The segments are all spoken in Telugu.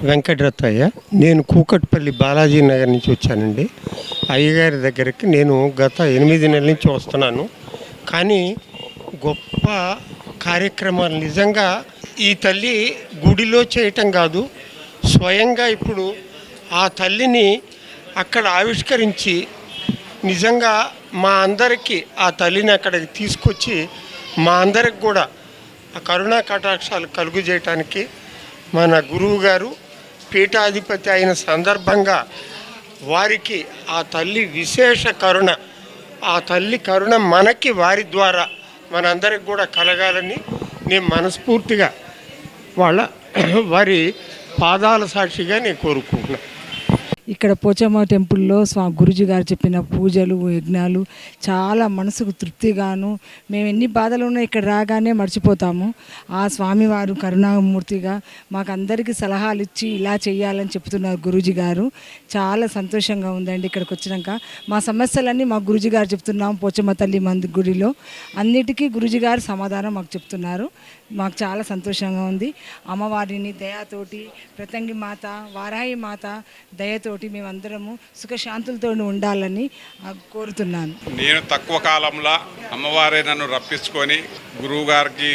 వెంకటరత్తయ్య. నేను కూకట్పల్లి బాలాజీ నగర్ నుంచి వచ్చానండి. అయ్యగారి దగ్గరికి నేను గత 8 నెలల నుంచి వస్తున్నాను. కానీ గొప్ప కార్యక్రమాలు నిజంగా ఈ తల్లి గుడిలో చేయటం కాదు, స్వయంగా ఇప్పుడు ఆ తల్లిని అక్కడ ఆవిష్కరించి నిజంగా మా అందరికీ ఆ తల్లిని అక్కడికి తీసుకొచ్చి మా అందరికి కూడా ఆ కరుణా కటాక్షాలు కలుగు చేయటానికి మన గురువు గారు పీఠాధిపతి అయిన సందర్భంగా వారికి ఆ తల్లి విశేష కరుణ, ఆ తల్లి కరుణ మనకి వారి ద్వారా మనందరికి కూడా కలగాలని నేను మనస్ఫూర్తిగా వారి పాదాల సాక్షిగా నేను కోరుకుంటున్నాను. ఇక్కడ పోచమ్మ టెంపుల్లో గురుజీ గారు చెప్పిన పూజలు యజ్ఞాలు చాలా మనసుకు తృప్తిగాను, మేము ఎన్ని బాధలు ఉన్నా ఇక్కడ రాగానే మర్చిపోతాము. ఆ స్వామివారు కరుణామూర్తిగా మాకు అందరికీ సలహాలు ఇచ్చి ఇలా చేయాలని చెప్తున్నారు గురూజీ గారు. చాలా సంతోషంగా ఉందండి ఇక్కడికి వచ్చినాక. మా సమస్యలన్నీ మా గురూజీ గారు చెప్తున్నాము. పోచమ్మ తల్లి మంది గుడిలో అన్నిటికీ గురూజీ గారు సమాధానం మాకు చెప్తున్నారు. మాకు చాలా సంతోషంగా ఉంది. అమ్మవారిని దయతోటి, ప్రతంగి మాత, వారాహి మాత దయతోటి మేమందరము సుఖశాంతులతో ఉండాలని కోరుతున్నాను. నేను తక్కువ కాలంలో అమ్మవారే నన్ను రప్పించుకొని గురువు గారికి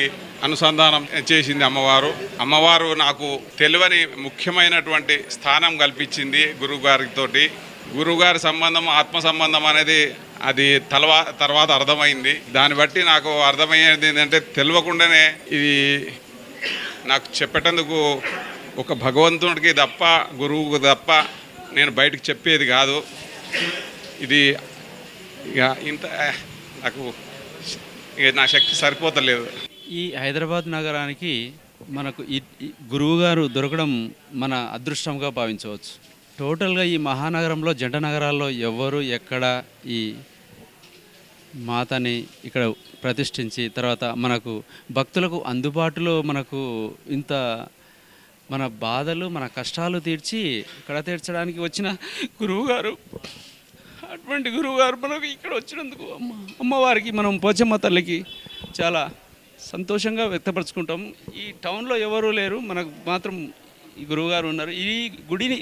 అనుసంధానం చేసింది అమ్మవారు నాకు తెలియని ముఖ్యమైనటువంటి స్థానం కల్పించింది గురువుగారి సంబంధం, ఆత్మ సంబంధం అనేది అది తర్వాత అర్థమైంది. దాన్ని బట్టి నాకు అర్థమయ్యేది ఏంటంటే తెలియకుండానే ఇది నాకు చెప్పేటందుకు ఒక భగవంతుడికి తప్ప, గురువుకు తప్ప నేను బయటకు చెప్పేది కాదు. ఇది ఇక ఇంత నాకు నా శక్తి సరిపోతలేదు. ఈ హైదరాబాద్ నగరానికి మనకు ఈ గురువుగారు దొరకడం మన అదృష్టంగా భావించవచ్చు. టోటల్గా ఈ మహానగరంలో, జంట నగరాల్లో ఎవరు ఎక్కడ ఈ మాతని ఇక్కడ ప్రతిష్ఠించి తర్వాత మనకు భక్తులకు అందుబాటులో మనకు ఇంత మన బాధలు, మన కష్టాలు ఇక్కడ తీర్చడానికి వచ్చిన గురువుగారు, అటువంటి గురువుగారు మనకు ఇక్కడ వచ్చినందుకు అమ్మవారికి, మనం పోచమ్మ తల్లికి చాలా సంతోషంగా వ్యక్తపరచుకుంటాం. ఈ టౌన్లో ఎవరూ లేరు, మనకు మాత్రం ఈ గురువుగారు ఉన్నారు. ఈ గుడిని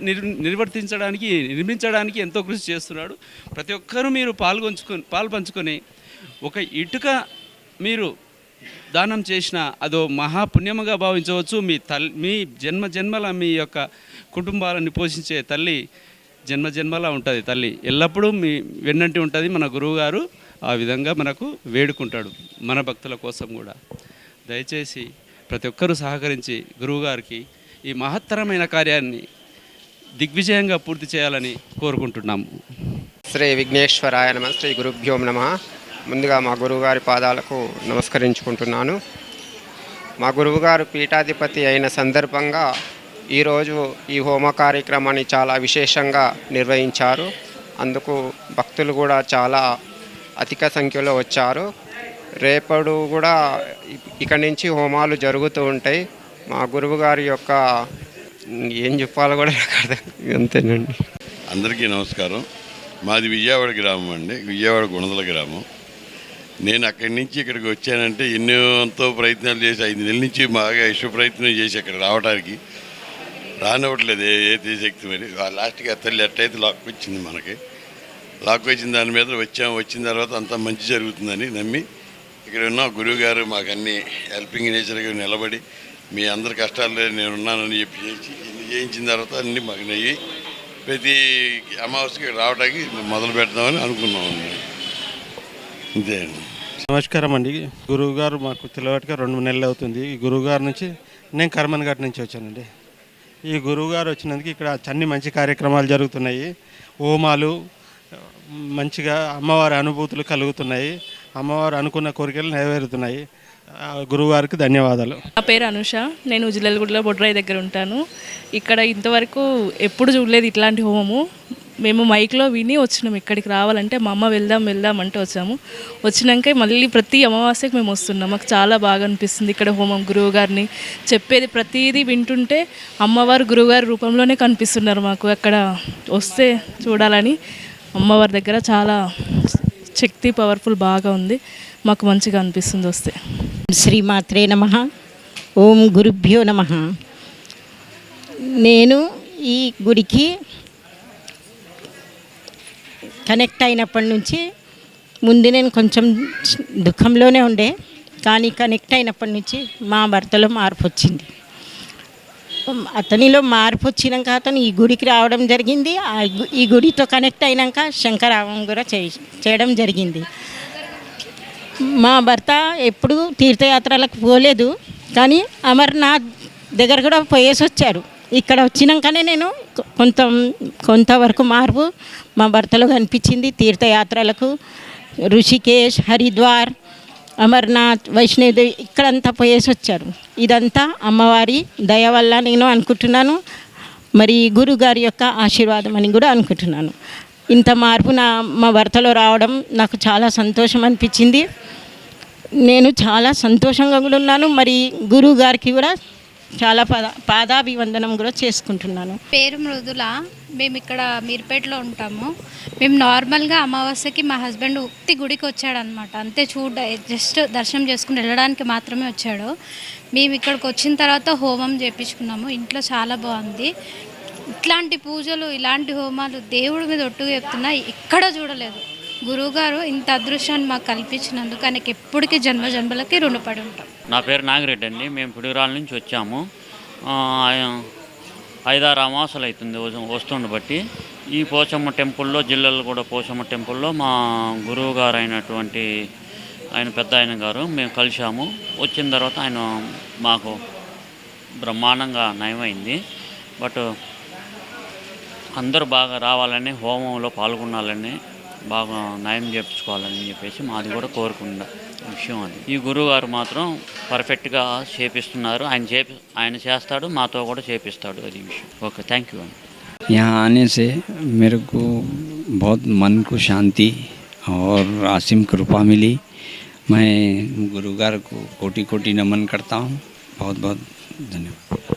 నిర్మించడానికి ఎంతో కృషి చేస్తున్నాడు. ప్రతి ఒక్కరూ మీరు పాలు పంచుకొని ఒక ఇటుక మీరు దానం చేసిన అదో మహాపుణ్యముగా భావించవచ్చు. మీ జన్మల మీ యొక్క కుటుంబాలను పోషించే తల్లి జన్మలా ఉంటుంది. తల్లి ఎల్లప్పుడూ మీ వెన్నంటి ఉంటుంది. మన గురువుగారు ఆ విధంగా మనకు వేడుకుంటాడు, మన భక్తుల కోసం కూడా. దయచేసి ప్రతి ఒక్కరూ సహకరించి గురువుగారికి ఈ మహత్తరమైన కార్యాన్ని దిగ్విజయంగా పూర్తి చేయాలని కోరుకుంటున్నాము. శ్రీ విఘ్నేశ్వరాయ నమః. శ్రీ గురుభ్యో నమః. ముందుగా మా గురువుగారి పాదాలకు నమస్కరించుకుంటున్నాను. మా గురువుగారు పీఠాధిపతి అయిన సందర్భంగా ఈరోజు ఈ హోమ కార్యక్రమాన్ని చాలా విశేషంగా నిర్వహించారు. అందుకు భక్తులు కూడా చాలా అధిక సంఖ్యలో వచ్చారు. రేపటి కూడా ఇక్కడి నుంచి హోమాలు జరుగుతూ ఉంటాయి. మా గురువుగారి యొక్క ఏం చెప్పాలో కూడా అంతేనండి. అందరికీ నమస్కారం. మాది విజయవాడ గ్రామం అండి, విజయవాడ గుణదల గ్రామం. నేను అక్కడి నుంచి ఇక్కడికి వచ్చానంటే ఎంతో ప్రయత్నాలు చేసి 5 నెలల నుంచి బాగా ఇష్ట ప్రయత్నం చేసి అక్కడ రావడానికి రానివ్వట్లేదు ఏ శక్తి. మరి లాస్ట్కి ఆ తల్లి ఎట్టయితే లాక్కొచ్చింది, లాక్కొచ్చిన దాని మీద వచ్చిన తర్వాత అంతా మంచి జరుగుతుందని నమ్మి ఇక్కడ ఉన్న గురువు గారు మాకు అన్ని హెల్పింగ్ నేచర్గా నిలబడి మీ అందరి కష్టాల్లో నేనున్నానని చెప్పి చేయించిన తర్వాత అన్నీ మాకు నయ్యి ప్రతి అమావాస్యకి రావడానికి మొదలు పెడదామని అనుకున్నామండి. అంతే అండి. నమస్కారం అండి. గురువుగారు మాకు తెలియట్టుగా 2 నెలలు అవుతుంది. ఈ గురువుగారి నుంచి నేను కర్మన్ ఘాట్ నుంచి వచ్చానండి. ఈ గురువుగారు వచ్చినందుకు ఇక్కడ అన్ని మంచి కార్యక్రమాలు జరుగుతున్నాయి. హోమాలు మంచిగా అమ్మవారి అనుభూతులు కలుగుతున్నాయి. అమ్మవారు అనుకున్న కోరికలు నెరవేరుతున్నాయి. గురువుగారికి ధన్యవాదాలు. నా పేరు అనుష. నేను ఉజిలగూడలో బొడ్రాయి దగ్గర ఉంటాను. ఇక్కడ ఇంతవరకు ఎప్పుడు చూడలేదు ఇట్లాంటి హోమము. మేము మైక్లో విని వచ్చినాము ఇక్కడికి రావాలంటే. మా అమ్మ వెళ్దాం అంటే వచ్చాము. వచ్చినాక మళ్ళీ ప్రతి అమావాస్యకు మేము వస్తున్నాం. మాకు చాలా బాగా అనిపిస్తుంది ఇక్కడ హోమం. గురువు గారిని చెప్పేది ప్రతిదీ వింటుంటే అమ్మవారు గురువుగారి రూపంలోనే కనిపిస్తున్నారు మాకు. అక్కడ వస్తే చూడాలని అమ్మవారి దగ్గర చాలా శక్తి పవర్ఫుల్ బాగా ఉంది. మాకు మంచిగా అనిపిస్తుంది వస్తే. శ్రీమాత్రే నమః. ఓం గురుభ్యో నమః. నేను ఈ గుడికి కనెక్ట్ అయినప్పటి నుంచి ముందు నేను కొంచెం దుఃఖంలోనే ఉండే, కానీ కనెక్ట్ అయినప్పటి నుంచి మా భర్తలో మార్పు వచ్చింది. అతనిలో మార్పు వచ్చినాక అతను ఈ గుడికి రావడం జరిగింది. ఈ గుడితో కనెక్ట్ అయినాక శంకరావం కూడా చేయడం జరిగింది. మా భర్త ఎప్పుడు తీర్థయాత్రలకు పోలేదు, కానీ అమర్నాథ్ దగ్గర కూడా పోయేసి వచ్చారు. ఇక్కడ వచ్చినాకనే నేను కొంతవరకు మార్పు మా భర్తలో కనిపించింది. తీర్థయాత్రలకు ఋషికేశ్, హరిద్వార్, అమర్నాథ్, వైష్ణోదేవి ఇక్కడంతా పోయేసి వచ్చారు. ఇదంతా అమ్మవారి దయ వల్ల నేను అనుకుంటున్నాను. మరి గురుగారి యొక్క ఆశీర్వాదం అని కూడా అనుకుంటున్నాను. ఇంత మార్పు మా భర్తలో రావడం నాకు చాలా సంతోషం అనిపించింది. నేను చాలా సంతోషంగా కూడా ఉన్నాను. మరి గురువు గారికి కూడా చాలా పాదాభివందనం కూడా చేసుకుంటున్నాను. పేరు మృదుల. మేము ఇక్కడ మీర్పేటలో ఉంటాము. మేము నార్మల్గా అమావాస్యకి మా హస్బెండ్ ఉక్తి గుడికి వచ్చాడనమాట. అంతే జస్ట్ దర్శనం చేసుకుని వెళ్ళడానికి మాత్రమే వచ్చాడు. మేము ఇక్కడికి వచ్చిన తర్వాత హోమం చేయించుకున్నాము. ఇంట్లో చాలా బాగుంది. ఇట్లాంటి పూజలు, ఇలాంటి హోమాలు దేవుడి మీద ఒట్టుగా చెప్తున్నా ఎక్కడ చూడలేదు. గురువుగారు ఇంత అదృష్టాన్ని మాకు కల్పించినందుకు ఆయనకి ఎప్పటికీ జన్మలకి రుణపడి ఉంటాం. నా పేరు నాగిరెడ్డి అండి. మేము పిడుగురాల నుంచి వచ్చాము. 5-6 అమావాస్యలు అవుతుంది వస్తుండ బట్టి. ఈ పోచమ్మ టెంపుల్లో, జిల్లాలో కూడా పోచమ్మ టెంపుల్లో మా గురువు గారు అయినటువంటి ఆయన పెద్ద ఆయన గారు మేము కలిసాము. వచ్చిన తర్వాత ఆయన మాకు బ్రహ్మాండంగా నయమైంది. బట్ అందరూ బాగా రావాలని, హోమంలో పాల్గొనాలని, బాగా నయం చేయించుకోవాలని చెప్పేసి మాది కూడా కోరుకున్న విషయం అది. ఈ గురువు గారు మాత్రం పర్ఫెక్ట్గా చేపిస్తున్నారు. ఆయన చేస్తాడు, మాతో కూడా చేపిస్తాడు. అది విషయం. ఓకే, థ్యాంక్ యూ అండి. यहाँ आने से मेरे को बहुत मन को शांति और असीम कृपा मिली। मैं गुरुगार को कोटि कोटि नमन करता हूँ। बहुत बहुत धन्यवाद।